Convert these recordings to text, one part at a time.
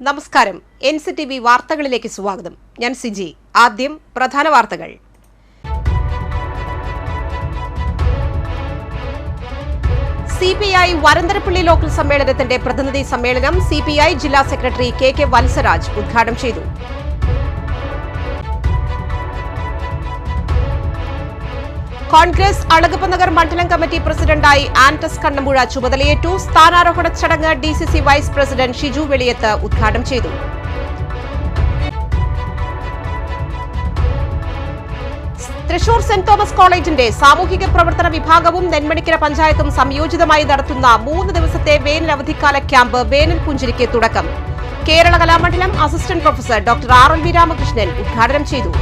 നമസ്കാരം. NCTV വാർത്തകളിലേക്ക് സ്വാഗതം. ഞാൻ സിജി. ആദ്യം പ്രധാന വാർത്തകൾ. CPI വരന്തരപ്പള്ളി ലോക്കൽ സമ്മേളനത്തിന്റെ പ്രതിനിധി സമ്മേളനം CPI ജില്ലാ സെക്രട്ടറി KK വത്സരാജ് ഉദ്ഘാടനം ചെയ്തു. കോൺഗ്രസ് അളഗപ്പനഗർ മണ്ഡലം കമ്മിറ്റി പ്രസിഡന്റായി ആന്റസ് കണ്ണമ്പുഴ ചുമതലയേറ്റു. സ്ഥാനാരോഹണ ചടങ്ങ് DCC vice president Shiju Veliyath ഉദ്ഘാടനം ചെയ്തു. തൃശൂർ സെന്റ് തോമസ് കോളേജിന്റെ സാമൂഹിക പ്രവർത്തന വിഭാഗവും നെന്മണിക്കര പഞ്ചായത്തും സംയോജിതമായി നടത്തുന്ന 3 ദിവസത്തെ വേനൽ അവധിക്കാല ക്യാമ്പ് വേനൽ പുഞ്ചിരിക്ക് തുടക്കം. Kerala Kalamandalam assistant professor doctor RLV Ramakrishnan ഉദ്ഘാടനം ചെയ്തു.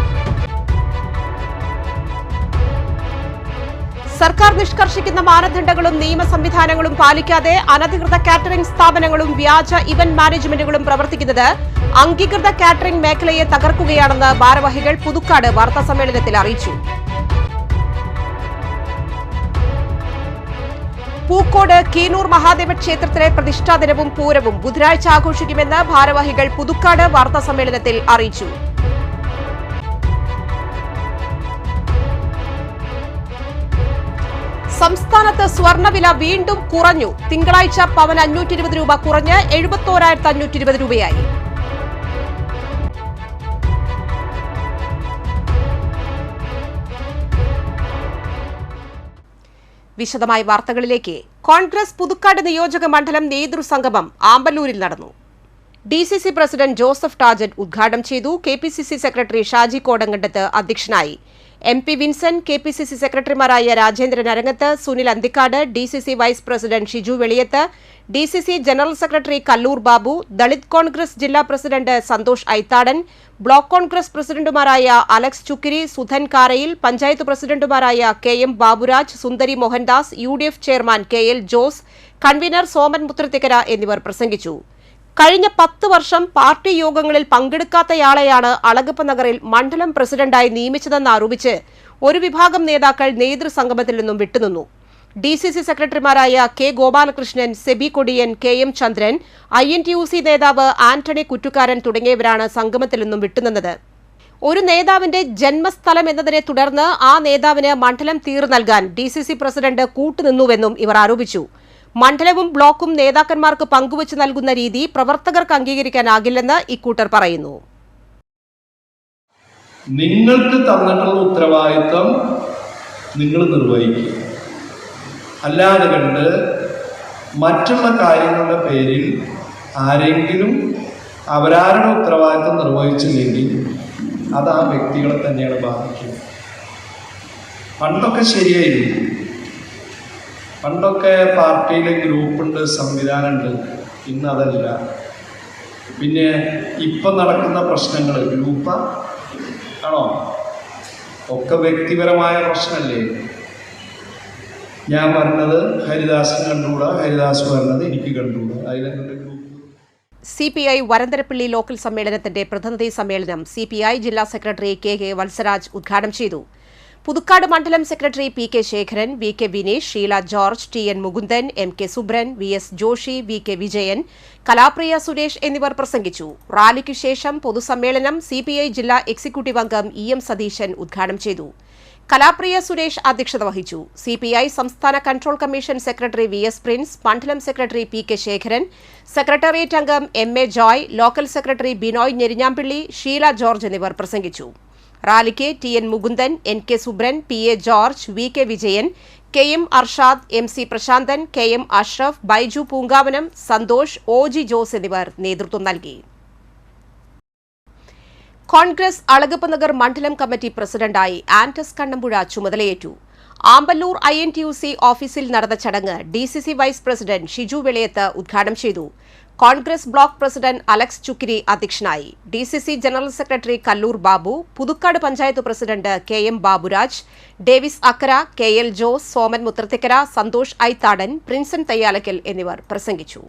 സർക്കാർ നിഷ്കർഷിക്കുന്ന മാനദണ്ഡങ്ങളും നിയമ സംവിധാനങ്ങളും പാലിക്കാതെ അനധികൃത കാറ്ററിംഗ് സ്ഥാപനങ്ങളും വ്യാജ ഇവന്റ് മാനേജ്മെന്റുകളും പ്രവർത്തിക്കുന്നത് അംഗീകൃത കാറ്ററിംഗ് മേഖലയെ തകർക്കുകയാണെന്ന് ഭാരവാഹികൾ പുതുക്കാട് വാർത്താസമ്മേളനത്തിൽ അറിയിച്ചു. പൂക്കോട് കീനൂർ മഹാദേവ ക്ഷേത്രത്തിലെ പ്രതിഷ്ഠാ ദിനവും പൂരവും ബുധനാഴ്ച ആഘോഷിക്കുമെന്ന് ഭാരവാഹികൾ പുതുക്കാട് വാർത്താസമ്മേളനത്തിൽ അറിയിച്ചു. സംസ്ഥാനത്ത് സ്വർണ്ണവില വീണ്ടും കുറഞ്ഞു. തിങ്കളാഴ്ച പവന് 520 രൂപ കുറഞ്ഞ് 71,520 രൂപയായി. വിശദമായ വാർത്തകളിലേക്ക്. കോൺഗ്രസ് പുതുക്കാട് നിയോജക മണ്ഡലം നേതൃസംഗമം ആമ്പല്ലൂരിൽ നടന്നു. DCC പ്രസിഡന്റ് ജോസഫ് ടാജറ്റ് ഉദ്ഘാടനം ചെയ്തു. KPCC സെക്രട്ടറി ഷാജി കോടങ്കണ്ടത്ത് അധ്യക്ഷനായി. MP വിൻസെന്റ്, KPCC സെക്രട്ടറിമാരായ Rajendran Arangath, Sunil Anthikad, DCC vice president Shiju Veliyath, DCC general secretary Kallur Babu, Dalit Congress ജില്ലാ president Santhosh Aithadan, block Congress പ്രസിഡന്റുമാരായ അലക്സ് ചുക്കിരി, സുധൻ കാരയിൽ, പഞ്ചായത്ത് പ്രസിഡന്റുമാരായ KM Baburaj, Sundari Mohandas, UDF chairman KL Jose, convener Soman Muthrathikkara എന്നിവർ പ്രസംഗിച്ചു. കഴിഞ്ഞ 10 വർഷം പാർട്ടി യോഗങ്ങളിൽ പങ്കെടുക്കാത്തയാളെയാണ് അളഗപ്പനഗറിൽ മണ്ഡലം പ്രസിഡന്റായി നിയമിച്ചതെന്ന് ആരോപിച്ച് ഒരു വിഭാഗം നേതാക്കൾ നേതൃസംഗമത്തിൽ നിന്നും വിട്ടുനിന്നു. DCC സെക്രട്ടറിമാരായ K ഗോപാലകൃഷ്ണൻ, സെബി കൊടിയൻ, KM ചന്ദ്രൻ, INTUC നേതാവ് ആന്റണി കുറ്റുകാരൻ തുടങ്ങിയവരാണ് സംഗമത്തിൽ നിന്നും വിട്ടുനിന്നത്. ഒരു നേതാവിന്റെ ജന്മസ്ഥലം എന്നതിനെ തുടർന്ന് ആ നേതാവിന് മണ്ഡലം തീർ നൽകാൻ DCC പ്രസിഡന്റ് കൂട്ടുനിന്നുവെന്നും ഇവർ ആരോപിച്ചു. മണ്ഡലവും ബ്ലോക്കും നേതാക്കന്മാർക്ക് പങ്കുവച്ച് നൽകുന്ന രീതി പ്രവർത്തകർക്ക് അംഗീകരിക്കാനാകില്ലെന്ന് ഇക്കൂട്ടർ പറയുന്നു. നിങ്ങൾക്ക് തന്നിട്ടുള്ള ഉത്തരവാദിത്വം നിങ്ങൾ നിർവഹിക്കുക, അല്ലാതെ കണ്ട് മറ്റുള്ള കാര്യങ്ങളുടെ പേരിൽ ആരെങ്കിലും അവരാരുടെ ഉത്തരവാദിത്വം നിർവഹിച്ചില്ലെങ്കിൽ അത് ആ വ്യക്തികളെ തന്നെയാണ് ബാധിക്കുന്നത്. പണ്ടൊക്കെ ശരിയായിരുന്നു. പണ്ടൊക്കെ പാർട്ടിയിലെ ഗ്രൂപ്പുണ്ട്, സംവിധാനമുണ്ട്. ഇന്ന് അതല്ല. പിന്നെ ഇപ്പം നടക്കുന്ന പ്രശ്നങ്ങൾ ഗ്രൂപ്പ ആണോ? ഒക്കെ വ്യക്തിപരമായ പ്രശ്നമല്ലേ? ഞാൻ പറഞ്ഞത് ഹരിദാസിന് കണ്ടുകൂടാ, ഹരിദാസ് പറഞ്ഞത് എനിക്ക് കണ്ടുകൂടാ. അതിലെന്തുണ്ട് ഗ്രൂപ്പ്? CPI വരന്തരപ്പള്ളി ലോക്കൽ സമ്മേളനത്തിന്റെ പ്രതിനിധി സമ്മേളനം CPI ജില്ലാ സെക്രട്ടറി KK വത്സരാജ് ഉദ്ഘാടനം ചെയ്തു. പുതുക്കാട് മണ്ഡലം secretary PK Sekharan, VK Vineesh, Sheela George, TN Mukundan, MK Subran, VS Joshi, VK Vijayan, Kalapriya Suresh എന്നിവർ പ്രസംഗിച്ചു. റാലിക്കു ശേഷം പൊതുസമ്മേളനം CPI ജില്ലാ എക്സിക്യൂട്ടീവ് അംഗം EM സതീശൻ ഉദ്ഘാടനം ചെയ്തു. കലാപ്രിയ സുരേഷ് അധ്യക്ഷത വഹിച്ചു. CPI സംസ്ഥാന control commission secretary VS Prince, മണ്ഡലം സെക്രട്ടറി PK ശേഖരൻ, സെക്രട്ടേറിയറ്റ് അംഗം MA Joy, local secretary Binoy Njerinjampilly, Sheela George എന്നിവർ പ്രസംഗിച്ചു. റാലിക്ക് TN Mukundan, NK Subran, PA George, VK Vijayan, KM Arshad, MC Prasanthan, KM Ashraf, Baiju Poonkavanam, Santhosh, OG Jose എന്നിവർ നേതൃത്വം നൽകി. കോൺഗ്രസ് അളഗപ്പനഗർ മണ്ഡലം കമ്മിറ്റി പ്രസിഡന്റായി ആന്റസ് കണ്ണമ്പുഴ ചുമതലയേറ്റു. ആമ്പല്ലൂർ INTUC ഓഫീസിൽ നടന്ന ചടങ്ങ് DCC vice president Shiju Veliyath ഉദ്ഘാടനം ചെയ്തു. Congress block president Alex Chukkiri അധ്യക്ഷനായി. DCC general secretary Kallur Babu, Puthukkad panchayat president KM Baburaj, Davis Akkara, KL Jose, Soman Muthrathikkara, Santhosh Aithadan, Prinson Thayyalakkal എന്നിവർ പ്രസംഗിച്ചു.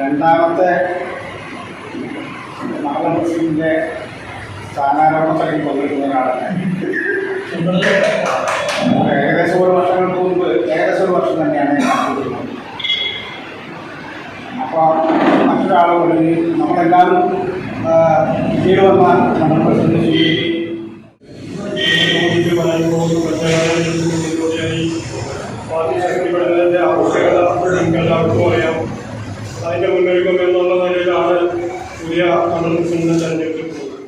രണ്ടാമത്തെ സ്ഥാനാരോഹണത്തിൽ പങ്കെടുക്കുന്നതിനാണ് ഏകദേശം ഒരു വർഷങ്ങൾക്ക് മുമ്പ് ഏകദേശം ഒരു വർഷം തന്നെയാണ് അപ്പോൾ മറ്റൊരാളുകൾ നമ്മളെല്ലാവരും പിന്നീട് വന്ന നമ്മുടെ പ്രസിഡന്റ് പാർട്ടി ശക്തിപ്പെടുന്നതിൻ്റെ ആവശ്യകത എല്ലാവർക്കും അറിയാം. അതിൻ്റെ മുന്നൊരുക്കം എന്നുള്ള നിലയിലാണ് പുതിയ മണ്ഡലം പ്രസിഡന്റിനെ തെരഞ്ഞെടുത്തിട്ടുള്ളത്.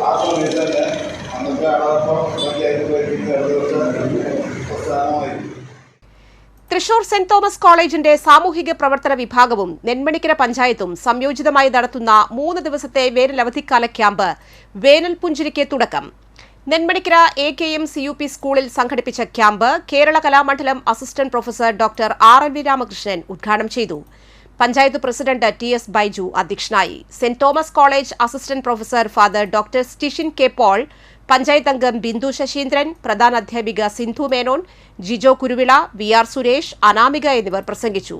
ആ സമയത്ത് തന്നെ അന്നത്തെ ആളപ്പോൾ പ്രസ്ഥാനമായി. തൃശൂർ സെന്റ് തോമസ് കോളേജിന്റെ സാമൂഹിക പ്രവർത്തന വിഭാഗവും നെന്മണിക്കര പഞ്ചായത്തും സംയോജിതമായി നടത്തുന്ന 3 ദിവസത്തെ വേനലവധിക്കാല ക്യാമ്പ് വേനൽ പുഞ്ചിരിക്ക് തുടക്കം. നെന്മണിക്കര AKM CUP സ്കൂളിൽ സംഘടിപ്പിച്ച camp Kerala Kalamandalam assistant professor doctor RLV Ramakrishnan ഉദ്ഘാടനം ചെയ്തു. പഞ്ചായത്ത് പ്രസിഡന്റ് TS ബൈജു അധ്യക്ഷനായി. Saint Thomas college assistant professor father doctor Stishin K Paul, panchayat അംഗം ബിന്ദു ശശീന്ദ്രൻ, പ്രധാന അധ്യാപിക സിന്ധു മേനോൻ, ജിജോ കുരുവിള, VR സുരേഷ്, അനാമിക എന്നിവർ പ്രസംഗിച്ചു.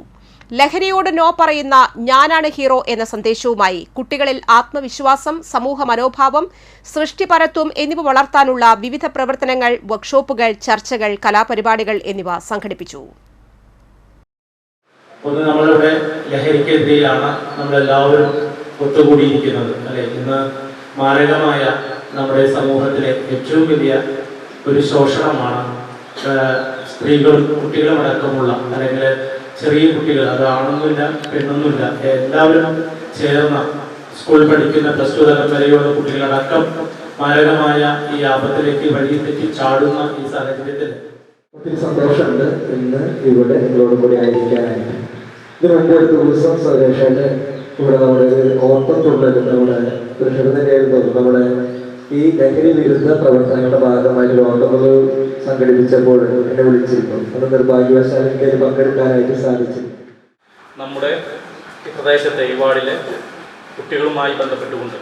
ലഹരിയോട് നോ പറയുന്ന ഞാനാണ് ഹീറോ എന്ന സന്ദേശവുമായി കുട്ടികളിൽ ആത്മവിശ്വാസം, സമൂഹ മനോഭാവം, സൃഷ്ടിപരത്വം എന്നിവ വളർത്താനുള്ള വിവിധ പ്രവർത്തനങ്ങൾ, വർക്ക്ഷോപ്പുകൾ, ചർച്ചകൾ, കലാപരിപാടികൾ എന്നിവ സംഘടിപ്പിച്ചു. ഒന്ന്, നമ്മളിവിടെ ലഹരിക്കെതിരെയാണ് നമ്മളെല്ലാവരും ഒത്തുകൂടിയിരിക്കുന്നത് അല്ലെ. ഇന്ന് മാരകമായ നമ്മുടെ സമൂഹത്തിലെ ഏറ്റവും വലിയ ഒരു ശോഷണമാണ് സ്ത്രീകളും കുട്ടികളും അടക്കമുള്ള, അല്ലെങ്കിൽ ചെറിയ കുട്ടികൾ, അത് ആണൊന്നുമില്ല പെണ്ണൊന്നുമില്ല, എല്ലാവരും ചേർന്ന സ്കൂൾ പഠിക്കുന്ന +2 തലം വരെയുള്ള കുട്ടികളടക്കം മാരകമായ ഈ ആപത്തിലേക്ക് വഴി തെറ്റി ചാടുന്ന ഈ സാഹചര്യത്തിൽ ഒത്തിരി സന്തോഷമുണ്ട് ഇന്ന് ഇവിടെ നിങ്ങളോട് കൂടി ആയിരിക്കാനായിട്ട്. ഇതിനു മുമ്പ് ഒരു ദിവസം സ്വദേശമായിട്ട് ഇവിടെ നമ്മുടെ ഓർമ്മത്തുള്ളത് നമ്മുടെ തൃശ്ശൂരിൻ്റെ നമ്മുടെ ഈ ലഹരി വിരുദ്ധ പ്രവർത്തനങ്ങളുടെ ഭാഗമായിട്ട് ഓർമ്മകൾ സംഘടിപ്പിച്ചപ്പോൾ എന്നെ വിളിച്ചിരുന്നു. അത് നിർഭാഗ്യവശാൽ എനിക്ക് പങ്കെടുക്കാനായിട്ട് സാധിച്ചു. നമ്മുടെ പ്രദേശത്തെ ഈ വാർഡിലെ കുട്ടികളുമായി ബന്ധപ്പെട്ടുകൊണ്ട്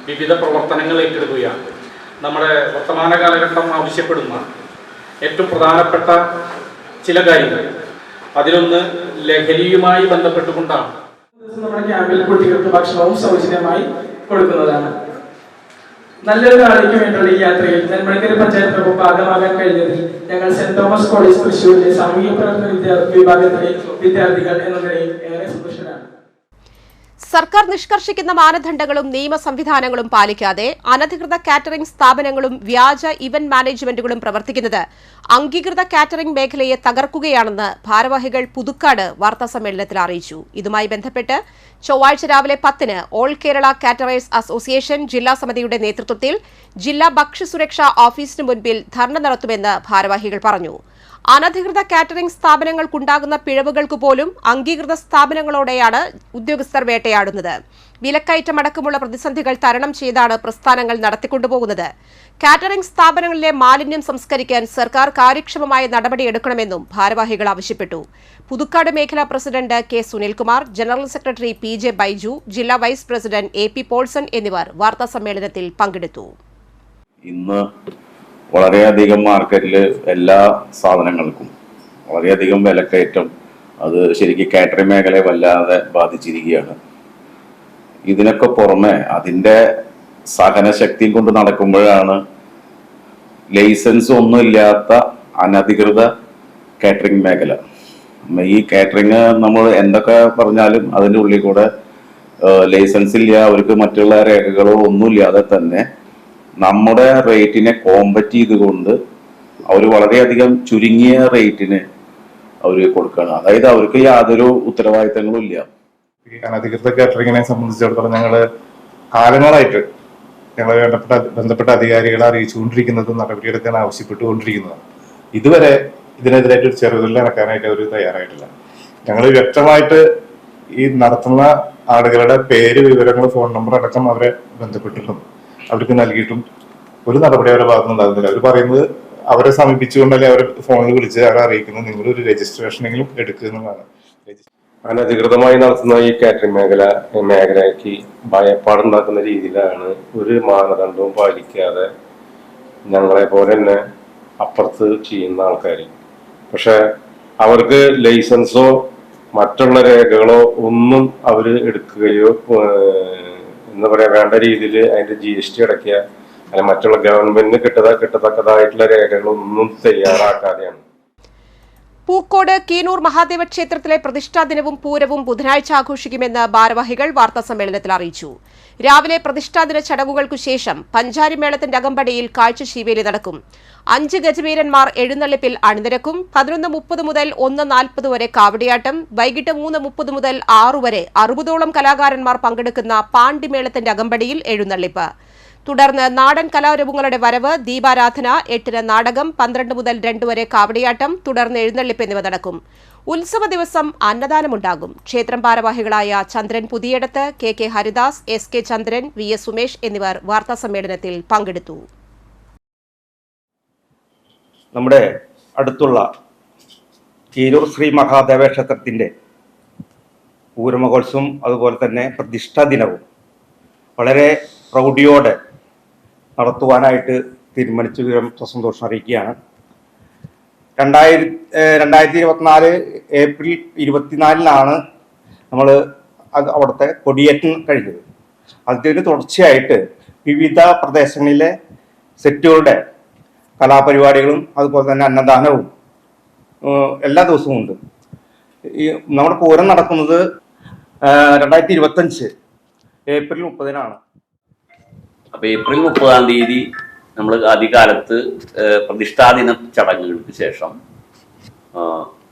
വിവിധ പ്രവർത്തനങ്ങൾ ഏറ്റെടുക്കുകയാണ്. നമ്മുടെ വർത്തമാന കാലഘട്ടം ആവശ്യപ്പെടുന്ന ഏറ്റവും പ്രധാനപ്പെട്ട ചില കാര്യങ്ങൾ, അതിലൊന്ന് ലഹരിയുമായി ബന്ധപ്പെട്ടുകൊണ്ടാണ്. നമ്മുടെ ക്യാമ്പിൽ കുട്ടികൾക്ക് ഭക്ഷണവും സൗജന്യമായി കൊടുക്കുന്നതാണ്. നല്ലൊരു നാളേക്ക് വേണ്ടിയുള്ള ഈ യാത്രയിൽ നെന്മണിക്കര പഞ്ചായത്തിനൊപ്പം ഭാഗമാകാൻ കഴിഞ്ഞതിൽ ഞങ്ങൾ സെന്റ് തോമസ് കോളേജ് തൃശ്ശൂരിലെ സാമൂഹിക പ്രവർത്തന വിഭാഗത്തിലെ വിദ്യാർത്ഥികൾ എന്ന നിലയിൽ ഏറെ സന്തോഷരാണ്. സർക്കാർ നിഷ്കർഷിക്കുന്ന മാനദണ്ഡങ്ങളും നിയമ സംവിധാനങ്ങളും പാലിക്കാതെ അനധികൃത കാറ്ററിംഗ് സ്ഥാപനങ്ങളും വ്യാജ ഇവന്റ് മാനേജ്മെന്റുകളും പ്രവർത്തിക്കുന്നത് അംഗീകൃത കാറ്ററിംഗ് മേഖലയെ തകർക്കുകയാണെന്ന് ഭാരവാഹികൾ പുതുക്കാട് വാർത്താസമ്മേളനത്തിൽ അറിയിച്ചു. ഇതുമായി ബന്ധപ്പെട്ട് ചൊവ്വാഴ്ച രാവിലെ 10-ന് ഓൾ കേരള കാറ്ററേഴ്സ് അസോസിയേഷൻ ജില്ലാ സമിതിയുടെ നേതൃത്വത്തിൽ ജില്ലാ ഭക്ഷ്യസുരക്ഷാ ഓഫീസിന് മുൻപിൽ ധർണ നടത്തുമെന്ന് ഭാരവാഹികൾ പറഞ്ഞു. അനധികൃത കാറ്ററിംഗ് സ്ഥാപനങ്ങൾക്കുണ്ടാകുന്ന പിഴവുകൾക്ക് പോലും അംഗീകൃത സ്ഥാപനങ്ങളോടെയാണ് ഉദ്യോഗസ്ഥർ വേട്ടയാടുന്നത്. വിലക്കയറ്റമടക്കമുള്ള പ്രതിസന്ധികൾ തരണം ചെയ്താണ് പ്രസ്ഥാനങ്ങൾ നടത്തിക്കൊണ്ടുപോകുന്നത്. കാറ്ററിംഗ് സ്ഥാപനങ്ങളിലെ മാലിന്യം സംസ്കരിക്കാൻ സർക്കാർ കാര്യക്ഷമമായ നടപടിയെടുക്കണമെന്നും ഭാരവാഹികൾ ആവശ്യപ്പെട്ടു. പുതുക്കാട് മേഖലാ president K Sunilkumar, general secretary PJ Baiju, ജില്ലാ വൈസ് പ്രസിഡന്റ് AP പോൾസൺ എന്നിവർ വാർത്താസമ്മേളനത്തിൽ പങ്കെടുത്തു. ഇന്ന് വളരെയധികം മാർക്കറ്റിൽ എല്ലാ സാധനങ്ങൾക്കും വളരെയധികം വിലക്കയറ്റം, അത് ശരിക്കും കാറ്ററിംഗ് മേഖലയെ വല്ലാതെ ബാധിച്ചിരിക്കുകയാണ്. ഇതിനൊക്കെ പുറമെ അതിൻ്റെ സഹനശക്തിയും കൊണ്ട് നടക്കുമ്പോഴാണ് ലൈസൻസ് ഒന്നുമില്ലാത്ത അനധികൃത കാറ്ററിംഗ് മേഖല. ഈ കാറ്ററിംഗ് നമ്മൾ എന്തൊക്കെ പറഞ്ഞാലും അതിൻ്റെ ഉള്ളിൽ കൂടെ ലൈസൻസ് ഇല്ല, അവർക്ക് മറ്റുള്ള രേഖകളോ ഒന്നുമില്ലാതെ തന്നെ നമ്മുടെ റേറ്റിനെ കോമ്പറ്റ് ചെയ്തുകൊണ്ട് അവർ വളരെയധികം ചുരുങ്ങിയ റേറ്റിന് അവർ കൊടുക്കുകയാണ്. അതായത് അവർക്ക് യാതൊരു ഉത്തരവാദിത്തങ്ങളും ഇല്ല. ഈ അനധികൃത കാറ്ററിങ്ങിനെ സംബന്ധിച്ചിടത്തോളം ഞങ്ങൾ കാലങ്ങളായിട്ട് ഞങ്ങൾ ബന്ധപ്പെട്ട അധികാരികളെ അറിയിച്ചുകൊണ്ടിരിക്കുന്നതും നടപടിയെടുക്കാൻ ആവശ്യപ്പെട്ടുകൊണ്ടിരിക്കുന്നതാണ്. ഇതുവരെ ഇതിനെതിരായിട്ട് ഒരു ചെറുതല്ല നടക്കാനായിട്ട് അവർ തയ്യാറായിട്ടില്ല. ഞങ്ങൾ വ്യക്തമായിട്ട് ഈ നടത്തുന്ന ആളുകളുടെ പേര്, വിവരങ്ങൾ, ഫോൺ നമ്പർ അടക്കം അവരെ ബന്ധപ്പെട്ടിട്ടും അവർക്ക് നൽകിയിട്ടും ഒരു നടപടി അവരുടെ ഭാഗത്തുനിന്ന് ഉണ്ടാകുന്നില്ല. അവർ പറയുന്നത് അവരെ സമീപിച്ചുകൊണ്ടല്ലേ അവരെ ഫോണിൽ വിളിച്ച് അവരെ അറിയിക്കുന്നത് നിങ്ങളൊരു രജിസ്ട്രേഷനെങ്കിലും എടുക്കുക എന്നുള്ളതാണ്. അനധികൃതമായി നടത്തുന്ന ഈ കാറ്ററിംഗ് മേഖലയ്ക്ക് ഭയപ്പാടുണ്ടാക്കുന്ന രീതിയിലാണ് ഒരു മാനദണ്ഡവും പാലിക്കാതെ ഞങ്ങളെ പോലെ തന്നെ അപ്പുറത്ത് ചെയ്യുന്ന ആൾക്കാർ. പക്ഷെ അവർക്ക് ലൈസൻസോ മറ്റുള്ള രേഖകളോ ഒന്നും അവർ എടുക്കുകയോ എന്താ പറയാ വേണ്ട രീതിയിൽ അതിന്റെ GST അടയ്ക്കുക അല്ലെങ്കിൽ മറ്റുള്ള ഗവൺമെന്റിന് കിട്ടത്തക്കതായിട്ടുള്ള രേഖകളൊന്നും തയ്യാറാക്കാതെയാണ്. പൂക്കോട് കീനൂർ മഹാദേവ ക്ഷേത്രത്തിലെ പ്രതിഷ്ഠാ ദിനവും പൂരവും ബുധനാഴ്ച ആഘോഷിക്കുമെന്ന് ഭാരവാഹികൾ വാർത്താസമ്മേളനത്തിൽ അറിയിച്ചു. രാവിലെ പ്രതിഷ്ഠാദിന ചടങ്ങുകൾക്കു ശേഷം പഞ്ചാരിമേളത്തിന്റെ അകമ്പടിയിൽ കാഴ്ചശീവേലി നടക്കും. 5 ഗജവീരന്മാർ എഴുന്നള്ളിപ്പിൽ അണിനിരക്കും. 11:30 മുതൽ 1:40 വരെ കാവടിയാട്ടം. വൈകിട്ട് 3:30 മുതൽ 6 വരെ 60ഓളം കലാകാരന്മാർ പങ്കെടുക്കുന്ന പാണ്ടിമേളത്തിന്റെ അകമ്പടിയിൽ എഴുന്നള്ളിപ്പ്. തുടർന്ന് നാടൻ കലാരൂപങ്ങളുടെ വരവ്, ദീപാരാധന, 8-ന് നാടകം, 12 മുതൽ 2 വരെ കാവടിയാട്ടം, തുടർന്ന് എഴുന്നള്ളിപ്പ് എന്നിവ നടക്കും. ഉത്സവ ദിവസം അന്നദാനമുണ്ടാകും. ക്ഷേത്രം ഭാരവാഹികളായ ചന്ദ്രൻ പുതിയടത്ത്, KK ഹരിദാസ്, SK ചന്ദ്രൻ, VS സുമേഷ് എന്നിവർ വാർത്താസമ്മേളനത്തിൽ പങ്കെടുത്തു. നമ്മുടെ അടുത്തുള്ള കീരൂർ ശ്രീ മഹാദേവ ക്ഷേത്രത്തിൻ്റെ പൂരമഹോത്സവം അതുപോലെ തന്നെ പ്രതിഷ്ഠാ ദിനവും വളരെ പ്രൗഢിയോടെ നടത്തുവാനായിട്ട് തീരുമാനിച്ച വിവരം സന്തോഷം അറിയിക്കുകയാണ്. 2024 ഏപ്രിൽ 24-നാണ് നമ്മൾ അവിടുത്തെ കൊടിയേറ്റം കഴിഞ്ഞത്. അതിന് തുടർച്ചയായിട്ട് വിവിധ പ്രദേശങ്ങളിലെ സെറ്റുകളുടെ കലാപരിപാടികളും അതുപോലെ തന്നെ അന്നദാനവും എല്ലാ ദിവസവും ഉണ്ട്. ഈ നമ്മുടെ പൂരം നടക്കുന്നത് 2025 ഏപ്രിൽ 30-നാണ്. അപ്പോൾ ഏപ്രിൽ 30-ാം തീയതി നമ്മൾ ആദ്യകാലത്ത് പ്രതിഷ്ഠാദിന ചടങ്ങുകൾക്ക് ശേഷം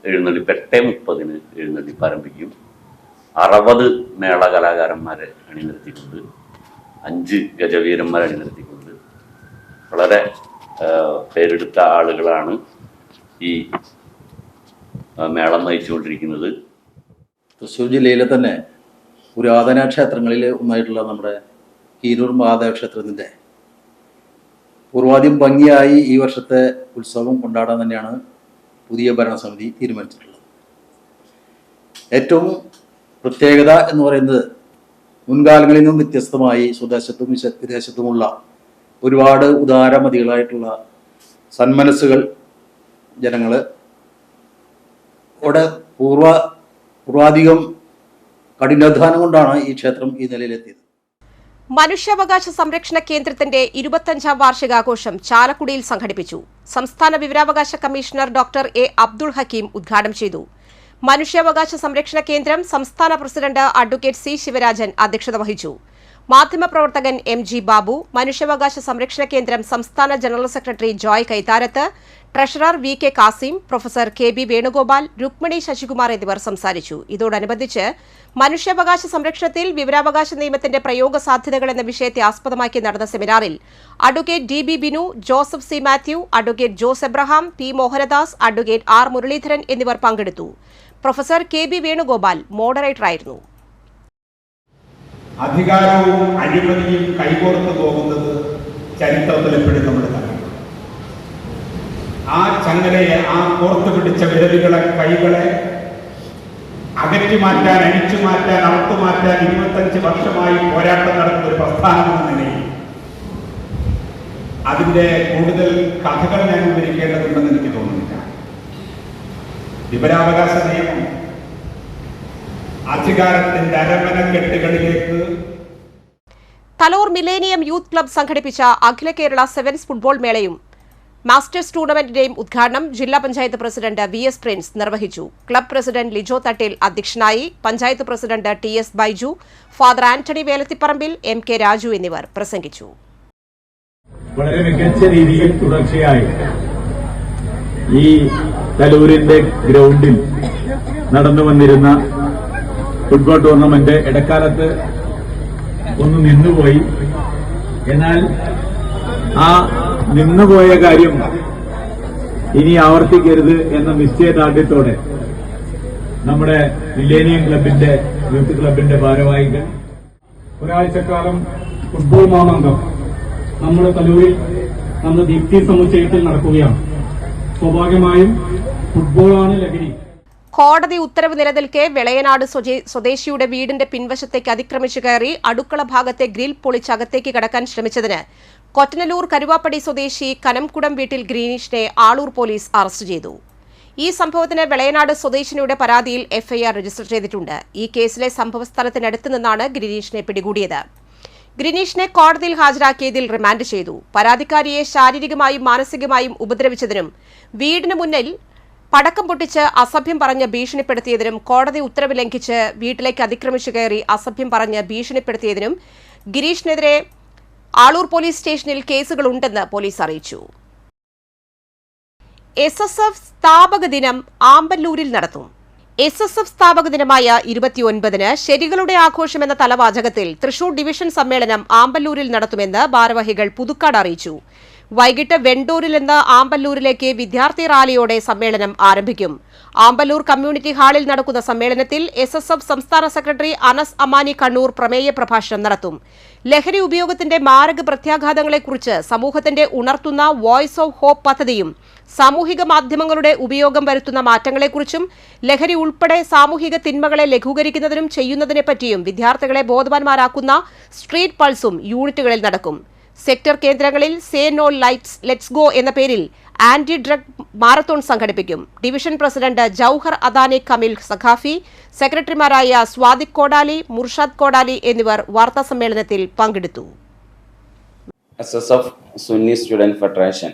എഴുന്നള്ളിപ്പ് 8:30-ന് എഴുന്നള്ളിപ്പ് ആരംഭിക്കും. 60 മേള കലാകാരന്മാരെ അണിനിരത്തിക്കൊണ്ട് 5 ഗജവീരന്മാരെ അണിനിരത്തിക്കൊണ്ട് വളരെ പേരെടുത്ത ആളുകളാണ് ഈ മേളം നയിച്ചുകൊണ്ടിരിക്കുന്നത്. തൃശ്ശൂർ ജില്ലയിലെ തന്നെ പുരാതന ക്ഷേത്രങ്ങളിൽ ഒന്നായിട്ടുള്ള നമ്മുടെ കീരൂർ മഹാദേവ ക്ഷേത്രത്തിൻ്റെ പൂർവാദ്യം ഭംഗിയായി ഈ വർഷത്തെ ഉത്സവം കൊണ്ടാടാൻ തന്നെയാണ് പുതിയ ഭരണസമിതി തീരുമാനിച്ചിട്ടുള്ളത്. ഏറ്റവും പ്രത്യേകത എന്ന് പറയുന്നത് മുൻകാലങ്ങളിൽ നിന്നും വ്യത്യസ്തമായി സ്വദേശത്തും വിദേശത്തുമുള്ള ഒരുപാട് ഉദാരമതികളായിട്ടുള്ള സന്മനസ്സുകൾ ജനങ്ങൾ അവിടെ പൂർവാധികം കഠിനാധ്വാനം കൊണ്ടാണ് ഈ ക്ഷേത്രം ഈ നിലയിലെത്തിയത്. മനുഷ്യാവകാശ സംരക്ഷണ കേന്ദ്രത്തിന്റെ 25-ാം വാർഷികാഘോഷം ചാലക്കുടിയിൽ സംഘടിപ്പിച്ചു. സംസ്ഥാന വിവരാവകാശ commissioner doctor A. Abdul Hakeem ഉദ്ഘാടനം ചെയ്തു. മനുഷ്യാവകാശ സംരക്ഷണ കേന്ദ്രം സംസ്ഥാന പ്രസിഡന്റ് അഡ്വക്കേറ്റ് C. ശിവരാജൻ അധ്യക്ഷത വഹിച്ചു. മാധ്യമപ്രവർത്തകൻ MG ബാബു, മനുഷ്യാവകാശ സംരക്ഷണ കേന്ദ്രം സംസ്ഥാന general secretary Joy Kaitharath, treasurer VK Kasim, professor KB Venugopal, Rukmini Sasikumar എന്നിവർ സംസാരിച്ചു. ഇതോടനുബന്ധിച്ച് മനുഷ്യാവകാശ സംരക്ഷണത്തിൽ വിവരാവകാശ നിയമത്തിന്റെ പ്രയോഗ സാധ്യതകൾ എന്ന വിഷയത്തെ ആസ്പദമാക്കി നടന്ന സെമിനാറിൽ advocate DB Binu, Joseph C. Mathew, advocate Jose Abraham, P. Mohanadas, അഡ്വക്കേറ്റ് R. മുരളീധരൻ എന്നിവർ പങ്കെടുത്തു. പ്രൊഫസർ KB വേണുഗോപാൽ മോഡറേറ്ററായിരുന്നു. അധികാരവും അഴിമതിയും കൈകോർത്ത് പോകുന്നത് ചരിത്രത്തിൽ എപ്പോഴും നമ്മൾ കണ്ടു. ആ ചങ്ങലയെ, ആ കോർത്ത് പിടിച്ച വിരലുകളെ, കൈകളെ അകറ്റി മാറ്റാൻ, അഴിച്ചു മാറ്റാൻ, അറുത്തു മാറ്റാൻ 25 വർഷമായി പോരാട്ടം നടത്തുന്ന ഒരു പ്രസ്ഥാനം എന്ന നിലയിൽ അതിൻ്റെ കൂടുതൽ കഥകൾ ഞാൻ വിവരിക്കേണ്ടതുണ്ടെന്ന് എനിക്ക് തോന്നുന്നില്ല. വിവരാവകാശ നിയമം അധികാരത്തിന്റെ അരമനക്കെട്ടുകളിലേക്ക്. തലോർ മിലേനിയം യൂത്ത് ക്ലബ്ബ് സംഘടിപ്പിച്ച അഖില കേരള സെവൻസ് ഫുട്ബോൾ മേളയും മാസ്റ്റേഴ്സ് ടൂർണമെന്റിന്റെയും ഉദ്ഘാടനം ജില്ലാ പഞ്ചായത്ത് പ്രസിഡന്റ് VS പ്രിൻസ് നിർവഹിച്ചു. ക്ലബ്ബ് പ്രസിഡന്റ് ലിജോ തട്ടേൽ അധ്യക്ഷനായി. Panchayat president TS Baiju, father Antony Velathipparambil, MK Raju എന്നിവർ പ്രസംഗിച്ചു. വളരെ മികച്ച രീതിയിൽ തുടർച്ചയായി ഈ തലൂരിന്റെ ഗ്രൗണ്ടിൽ നടന്നു വന്നിരുന്ന ഫുട്ബോൾ ടൂർണമെന്റ് ഇടക്കാലത്ത് ഒന്ന് നിന്നുപോയി. എന്നാൽ ആ നിന്നുപോയ കാര്യം ഇനി ആവർത്തിക്കരുത് എന്ന നിശ്ചയദാർഢ്യത്തോടെ നമ്മുടെ മില്ലേനിയം ക്ലബിന്റെ യൂത്ത് ക്ലബിന്റെ ഭാരവാഹികൾ ഒരാഴ്ചക്കാലം ഫുട്ബോൾ മാമാങ്കം നമ്മുടെ തലൂരിൽ നമ്മുടെ ദീപ്തി സമുച്ചയത്തിൽ നടക്കുകയാണ്. സ്വാഭാവികമായും ഫുട്ബോളാണ് ലഹരി. കോടതി ഉത്തരവ് നിലനിൽക്കെ വെളയനാട് സ്വദേശിയുടെ വീടിന്റെ പിൻവശത്തേക്ക് അതിക്രമിച്ചു കയറി അടുക്കള ഭാഗത്തെ ഗ്രിൽ പൊളിച്ച് അകത്തേക്ക് കടക്കാൻ ശ്രമിച്ചതിന് കൊറ്റനല്ലൂർ കരുവാപ്പടി സ്വദേശി കനംകുടം വീട്ടിൽ ഗ്രീനിഷിനെ ആളൂർ പോലീസ് അറസ്റ്റ് ചെയ്തു. ഈ സംഭവത്തിന് വെളയനാട് സ്വദേശിനിയുടെ പരാതിയിൽ എഫ്ഐആർ രജിസ്റ്റർ ചെയ്തിട്ടുണ്ട്. ഈ കേസിലെ സംഭവസ്ഥലത്തിനടുത്ത് നിന്നാണ് ഗിരീഷിനെ പിടികൂടിയത്. ഗിരീഷിനെ കോടതിയിൽ ഹാജരാക്കിയതിൽ റിമാൻഡ് ചെയ്തു. പരാതിക്കാരിയെ ശാരീരികമായും മാനസികമായും ഉപദ്രവിച്ചതിനും വീടിന് മുന്നിൽ പടക്കം പൊട്ടിച്ച് അസഭ്യം പറഞ്ഞ് ഭീഷണിപ്പെടുത്തിയതിനും കോടതി ഉത്തരവ് ലംഘിച്ച് വീട്ടിലേക്ക് അതിക്രമിച്ചു കയറി അസഭ്യം പറഞ്ഞ് ഭീഷണിപ്പെടുത്തിയതിനും ഗിരീഷിനെതിരെ ആളൂർ പോലീസ് സ്റ്റേഷനിൽ കേസുകളുണ്ടെന്ന് പോലീസ് അറിയിച്ചു. SSF സ്ഥാപക ദിനം ആമ്പല്ലൂരിൽ നടത്തും. SSF സ്ഥാപക ദിനമായ 29-ന് ശരികളുടെ ആഘോഷം എന്ന തലവാചകത്തിൽ തൃശൂർ ഡിവിഷൻ സമ്മേളനം ആമ്പല്ലൂരിൽ നടത്തുമെന്ന് ഭാരവാഹികൾ പുതുക്കാട് അറിയിച്ചു. വൈകിട്ട് വെണ്ടൂരിൽ നിന്ന് ആമ്പല്ലൂരിലേക്ക് വിദ്യാർത്ഥി റാലിയോടെ സമ്മേളനം ആരംഭിക്കും. ആമ്പല്ലൂർ കമ്മ്യൂണിറ്റി ഹാളിൽ നടക്കുന്ന സമ്മേളനത്തിൽ SSF സംസ്ഥാന സെക്രട്ടറി അനസ് അമാനി കണ്ണൂർ പ്രമേയ പ്രഭാഷണം നടത്തും. ലഹരി ഉപയോഗത്തിന്റെ മാരക പ്രത്യാഘാതങ്ങളെക്കുറിച്ച് സമൂഹത്തിന്റെ ഉണർത്തുന്ന വോയിസ് ഓഫ് ഹോപ്പ് പദ്ധതിയും സാമൂഹിക മാധ്യമങ്ങളുടെ ഉപയോഗം വരുത്തുന്ന മാറ്റങ്ങളെക്കുറിച്ചും ലഹരി ഉൾപ്പെടെ സാമൂഹിക തിന്മകളെ ലഘൂകരിക്കുന്നതിനും ചെയ്യുന്നതിനെപ്പറ്റിയും വിദ്യാർത്ഥികളെ ബോധവാന്മാരാക്കുന്ന സ്ട്രീറ്റ് പൾസും യൂണിറ്റുകളിൽ നടക്കും. സെക്ടർ കേന്ദ്രങ്ങളിൽ സേ നോ ലെറ്റ്സ് ഗോ എന്ന പേരിൽ ആന്റി ഡ്രഗ് മാരത്തോൺ സംഘടിപ്പിക്കും. ഡിവിഷൻ പ്രസിഡന്റ് ജൌഹർ അദാനി കമിൽ സഖാഫി, സെക്രട്ടറിമാരായ സ്വാദിഖ് കോടാലി, മുർഷാദ് കോടാലി എന്നിവർ വാർത്താസമ്മേളനത്തിൽ പങ്കെടുത്തു. SSF സുന്നി സ്റ്റുഡൻറ് ഫെഡറേഷൻ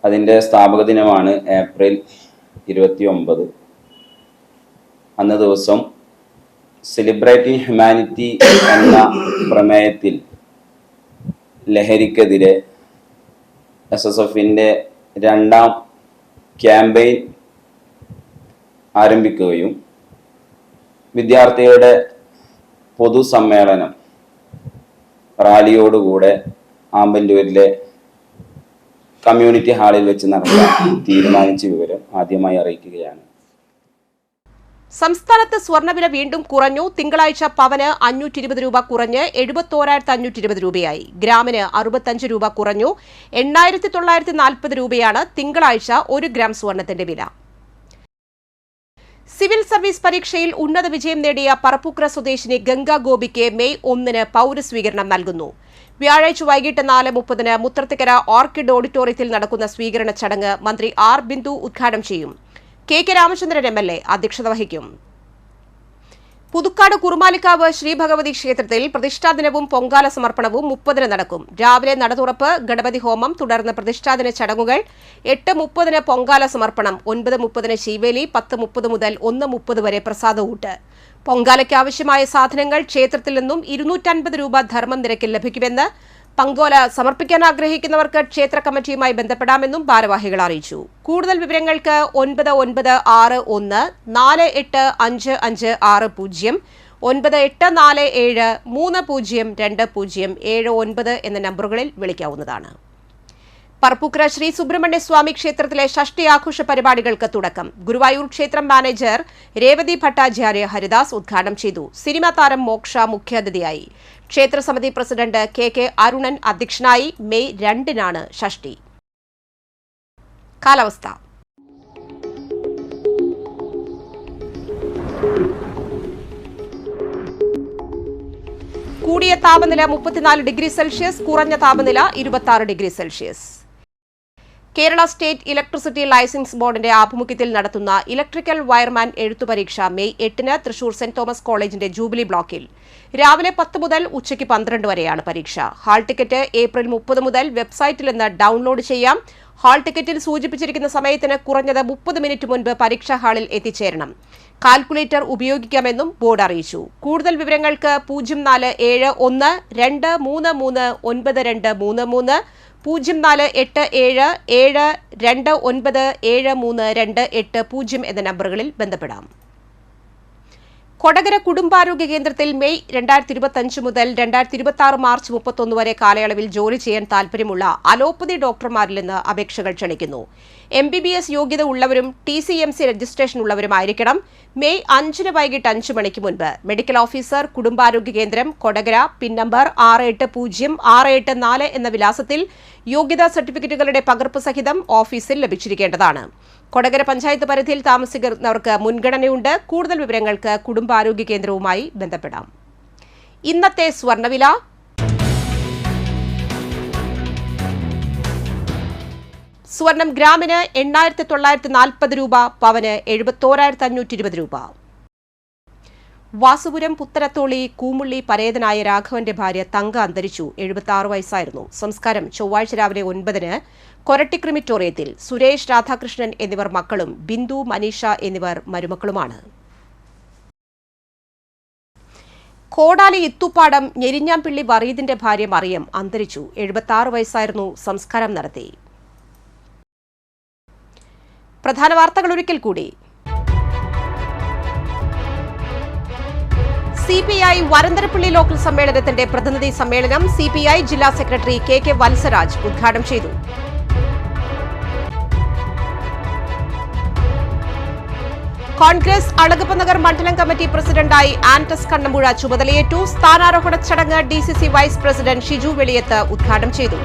അതിൻ്റെ സ്ഥാപക ദിനമാണ് ഏപ്രിൽ 29. അന്ന ദിവസം സെലിബ്രേറ്റിംഗ് ഹ്യൂമാനിറ്റി എന്ന പ്രമേയത്തിൽ ലഹരിക്കെതിരെ SSFൻ്റെ 2ാം ക്യാമ്പയിൻ ആരംഭിക്കുകയും വിദ്യാർത്ഥികളുടെ പൊതുസമ്മേളനം റാലിയോടുകൂടെ ആമ്പല്ലൂരിലെ കമ്മ്യൂണിറ്റി ഹാളിൽ വെച്ച് നടത്താൻ തീരുമാനിച്ച വിവരം ആദ്യമായി അറിയിക്കുകയാണ്. സംസ്ഥാനത്ത് സ്വർണ്ണവില വീണ്ടും കുറഞ്ഞു. തിങ്കളാഴ്ച പവന് 520 രൂപ കുറഞ്ഞ് 71,520 രൂപയായി. ഗ്രാമിന് 65 രൂപ കുറഞ്ഞു 8,940 രൂപയാണ് തിങ്കളാഴ്ച 1 ഗ്രാം സ്വർണത്തിന്റെ വില. സിവിൽ സർവീസ് പരീക്ഷയിൽ ഉന്നത വിജയം നേടിയ പറപ്പൂക്കര സ്വദേശിനി ഗംഗ ഗോപിക്ക് മെയ് 1-ന് പൌരസ്വീകരണം നൽകുന്നു. വ്യാഴാഴ്ച വൈകിട്ട് 4:30-ന് മുത്രത്തിക്കര ഓർക്കിഡ് ഓഡിറ്റോറിയത്തിൽ നടക്കുന്ന സ്വീകരണ ചടങ്ങ് മന്ത്രി ആർ ബിന്ദു ഉദ്ഘാടനം ചെയ്യും. KK രാമചന്ദ്രൻ MLA അധ്യക്ഷത വഹിക്കും. പുതുക്കാട് കുറുമാലിക്കാവ് ശ്രീഭഗവതി ക്ഷേത്രത്തിൽ പ്രതിഷ്ഠാദിനവും പൊങ്കാല സമർപ്പണവും 30-ന് നടക്കും. രാവിലെ നടതുറപ്പ്, ഗണപതി ഹോമം, തുടർന്ന് പ്രതിഷ്ഠാദിന ചടങ്ങുകൾ. 8:30-ന് പൊങ്കാല സമർപ്പണം, 9:30-ന് ശീവേലി, 10:30 മുതൽ 1:30 വരെ പ്രസാദഊട്ട്. പൊങ്കാലയ്ക്ക് ആവശ്യമായ സാധനങ്ങൾ ക്ഷേത്രത്തിൽ നിന്നും 250 രൂപ ധർമ്മം നിരക്കിൽ ലഭിക്കുമെന്ന് പൊങ്കാല സമർപ്പിക്കാൻ ആഗ്രഹിക്കുന്നവർക്ക് ക്ഷേത്ര കമ്മിറ്റിയുമായി ബന്ധപ്പെടാമെന്നും ഭാരവാഹികൾ അറിയിച്ചു. കൂടുതൽ വിവരങ്ങൾക്ക് 9961 485560 9847302079 എന്ന നമ്പറുകളിൽ വിളിക്കാവുന്നതാണ്. പറപ്പൂക്കര ശ്രീ സുബ്രഹ്മണ്യ സ്വാമി ക്ഷേത്രത്തിലെ ഷഷ്ടി ആഘോഷ പരിപാടികൾക്ക് തുടക്കം. ഗുരുവായൂർ ക്ഷേത്രം മാനേജർ രേവതി ഭട്ടാചാര്യ ഹരിദാസ് ഉദ്ഘാടനം ചെയ്തു. സിനിമാ താരം മോക്ഷ മുഖ്യാതിഥിയായി. ക്ഷേത്ര സമിതി പ്രസിഡന്റ് KK അരുണൻ അധ്യക്ഷനായി. മെയ് 2-നാണ് ഷഷ്ടി. കാലാവസ്ഥ. കൂടിയ താപനില 34 ഡിഗ്രി സെൽഷ്യസ്, കുറഞ്ഞ താപനില 26 degree Celsius. Kerala state electricity licence ബോർഡിന്റെ ആഭിമുഖ്യത്തിൽ നടത്തുന്ന ഇലക്ട്രിക്കൽ വയർമാൻ എഴുത്തുപരീക്ഷ മെയ് 8-ന് തൃശൂർ സെന്റ് തോമസ് കോളേജിന്റെ ജൂബിലി ബ്ലോക്കിൽ. രാവിലെ 10 മുതൽ ഉച്ചയ്ക്ക് 12 വരെയാണ് പരീക്ഷ. ഹാൾ ടിക്കറ്റ് ഏപ്രിൽ 30 മുതൽ വെബ്സൈറ്റിൽ നിന്ന് ഡൗൺലോഡ് ചെയ്യാം. ഹാൾ ടിക്കറ്റിൽ സൂചിപ്പിച്ചിരിക്കുന്ന സമയത്തിന് കുറഞ്ഞത് 30 മിനിറ്റ് മുൻപ് പരീക്ഷാ ഹാളിൽ എത്തിച്ചേരണം. കാൽക്കുലേറ്റർ ഉപയോഗിക്കാമെന്നും ബോർഡ് അറിയിച്ചു. കൂടുതൽ വിവരങ്ങൾക്ക് 0487233933 0487729328 എന്ന നമ്പറുകളിൽ ബന്ധപ്പെടാം. കൊടകര കുടുംബാരോഗ്യ കേന്ദ്രത്തിൽ മെയ് 2025 മുതൽ 2026 മാർച്ച് 31 വരെ കാലയളവിൽ ജോലി ചെയ്യാൻ താൽപര്യമുള്ള അലോപ്പതി ഡോക്ടർമാരിൽ നിന്ന് അപേക്ഷകൾ ക്ഷണിക്കുന്നു. MBBS യോഗ്യത ഉള്ളവരും TCMC രജിസ്ട്രേഷൻ ഉള്ളവരുമായിരിക്കണം. മെയ് 5-ന് വൈകിട്ട് 5 മണിക്ക് മുൻപ് മെഡിക്കൽ ഓഫീസർ, കുടുംബാരോഗ്യ കേന്ദ്രം, കൊടകര, പിൻ നമ്പർ 680684 എന്ന വിലാസത്തിൽ യോഗ്യതാ സർട്ടിഫിക്കറ്റുകളുടെ പകർപ്പ് സഹിതം ഓഫീസിൽ ലഭിച്ചിരിക്കേണ്ടതാണ്. കൊടകര പഞ്ചായത്ത് പരിധിയിൽ താമസിക്കുന്നവർക്ക് മുൻഗണനയുണ്ട്. കൂടുതൽ വിവരങ്ങൾക്ക് കുടുംബാരോഗ്യ കേന്ദ്രവുമായി ബന്ധപ്പെടാം. ഇന്നത്തെ സ്വർണം ഗ്രാമിന് 8,940 രൂപ, പവന് 71,520 രൂപ. വാസുപുരം പുത്തരത്തോളി കൂമുള്ളി പരേതനായ രാഘവന്റെ ഭാര്യ തങ്ക അന്തരിച്ചു. 76 വയസ്സായിരുന്നു. സംസ്കാരം ചൊവ്വാഴ്ച രാവിലെ 9-ന് കൊരട്ടി ക്രിമിറ്റോറിയത്തിൽ. സുരേഷ്, രാധാകൃഷ്ണൻ എന്നിവർ മക്കളും ബിന്ദു, മനീഷ എന്നിവർ മരുമക്കളുമാണ്. കോടാലി ഇത്തുപ്പാടം ഞെരിഞ്ഞാംപിള്ളി വറീദിന്റെ ഭാര്യ മറിയം അന്തരിച്ചു. 76 വയസ്സായിരുന്നു. സംസ്കാരം നടത്തി. പ്രധാന വാർത്തകൾ ഒരിക്കൽ കൂടി. CPI വരന്തരപ്പള്ളി ലോക്കൽ സമ്മേളനത്തിന്റെ പ്രതിനിധി സമ്മേളനം CPI ജില്ലാ സെക്രട്ടറി KK വത്സരാജ് ഉദ്ഘാടനം ചെയ്തു. കോൺഗ്രസ് അളഗപ്പനഗർ മണ്ഡലം കമ്മിറ്റി പ്രസിഡന്റായി ആന്റസ് കണ്ണമ്പുഴ ചുമതലയേറ്റു. സ്ഥാനാരോഹണ ചടങ്ങ് DCC vice president Shiju Veliyath ഉദ്ഘാടനം ചെയ്തു.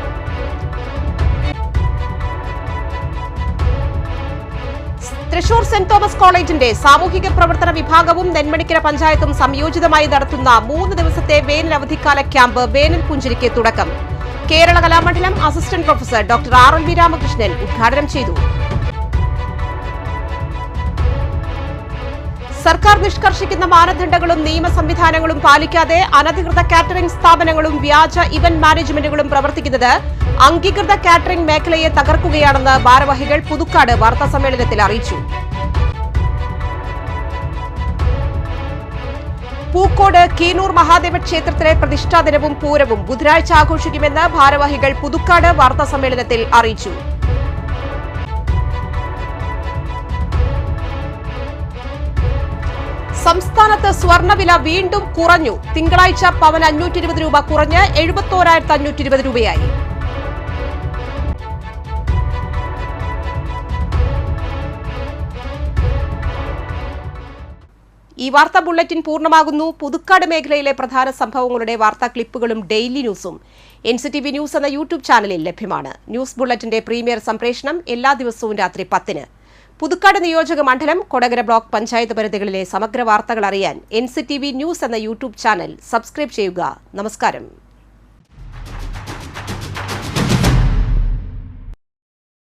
തൃശൂർ സെന്റ് തോമസ് കോളേജിന്റെ സാമൂഹിക പ്രവർത്തന വിഭാഗവും നെന്മണിക്കര പഞ്ചായത്തും സംയോജിതമായി നടത്തുന്ന 3 ദിവസത്തെ വേനൽ അവധിക്കാല ക്യാമ്പ് വേനൽ പുഞ്ചിരിക്ക് തുടക്കം. Kerala Kalamandalam assistant professor doctor RLV Ramakrishnan ഉദ്ഘാടനം ചെയ്തു. സർക്കാർ നിഷ്കർഷിക്കുന്ന മാനദണ്ഡങ്ങളും നിയമ സംവിധാനങ്ങളും പാലിക്കാതെ അനധികൃത കാറ്ററിംഗ് സ്ഥാപനങ്ങളും വ്യാജ ഇവന്റ് മാനേജ്മെന്റുകളും പ്രവർത്തിക്കുന്നത് അംഗീകൃത കാറ്ററിംഗ് മേഖലയെ തകർക്കുകയാണെന്ന് ഭാരവാഹികൾ പുതുക്കാട് വാർത്താസമ്മേളനത്തിൽ അറിയിച്ചു. പൂക്കോട് കീനൂർ മഹാദേവ ക്ഷേത്രത്തിലെ പ്രതിഷ്ഠാദിനവും പൂരവും ബുധനാഴ്ച ആഘോഷിക്കുമെന്ന് ഭാരവാഹികൾ പുതുക്കാട് വാർത്താസമ്മേളനത്തിൽ അറിയിച്ചു. സംസ്ഥാനത്ത് സ്വർണ്ണവില വീണ്ടും കുറഞ്ഞു. തിങ്കളാഴ്ച പവന് 520 രൂപ കുറഞ്ഞ് 71,520 രൂപയായി. ഈ വാർത്താ ബുള്ളറ്റിൻ പൂർണ്ണമാകുന്നു. പുതുക്കാട് മേഖലയിലെ പ്രധാന സംഭവങ്ങളുടെ വാർത്താ ക്ലിപ്പുകളും ഡെയിലി ന്യൂസും NCTV ന്യൂസ് എന്ന യൂട്യൂബ് ചാനലിൽ ലഭ്യമാണ്. ന്യൂസ് ബുള്ളറ്റിന്റെ പ്രീമിയർ സംപ്രേഷണം എല്ലാ ദിവസവും രാത്രി 10-ന്. പുതുക്കാട് നിയോജക മണ്ഡലം, കൊടകര ബ്ലോക്ക് പഞ്ചായത്ത് പരിധികളിലെ സമഗ്ര വാർത്തകൾ അറിയാൻ NCTV ന്യൂസ് എന്ന യൂട്യൂബ് ചാനൽ സബ്സ്ക്രൈബ് ചെയ്യുക. നമസ്കാരം.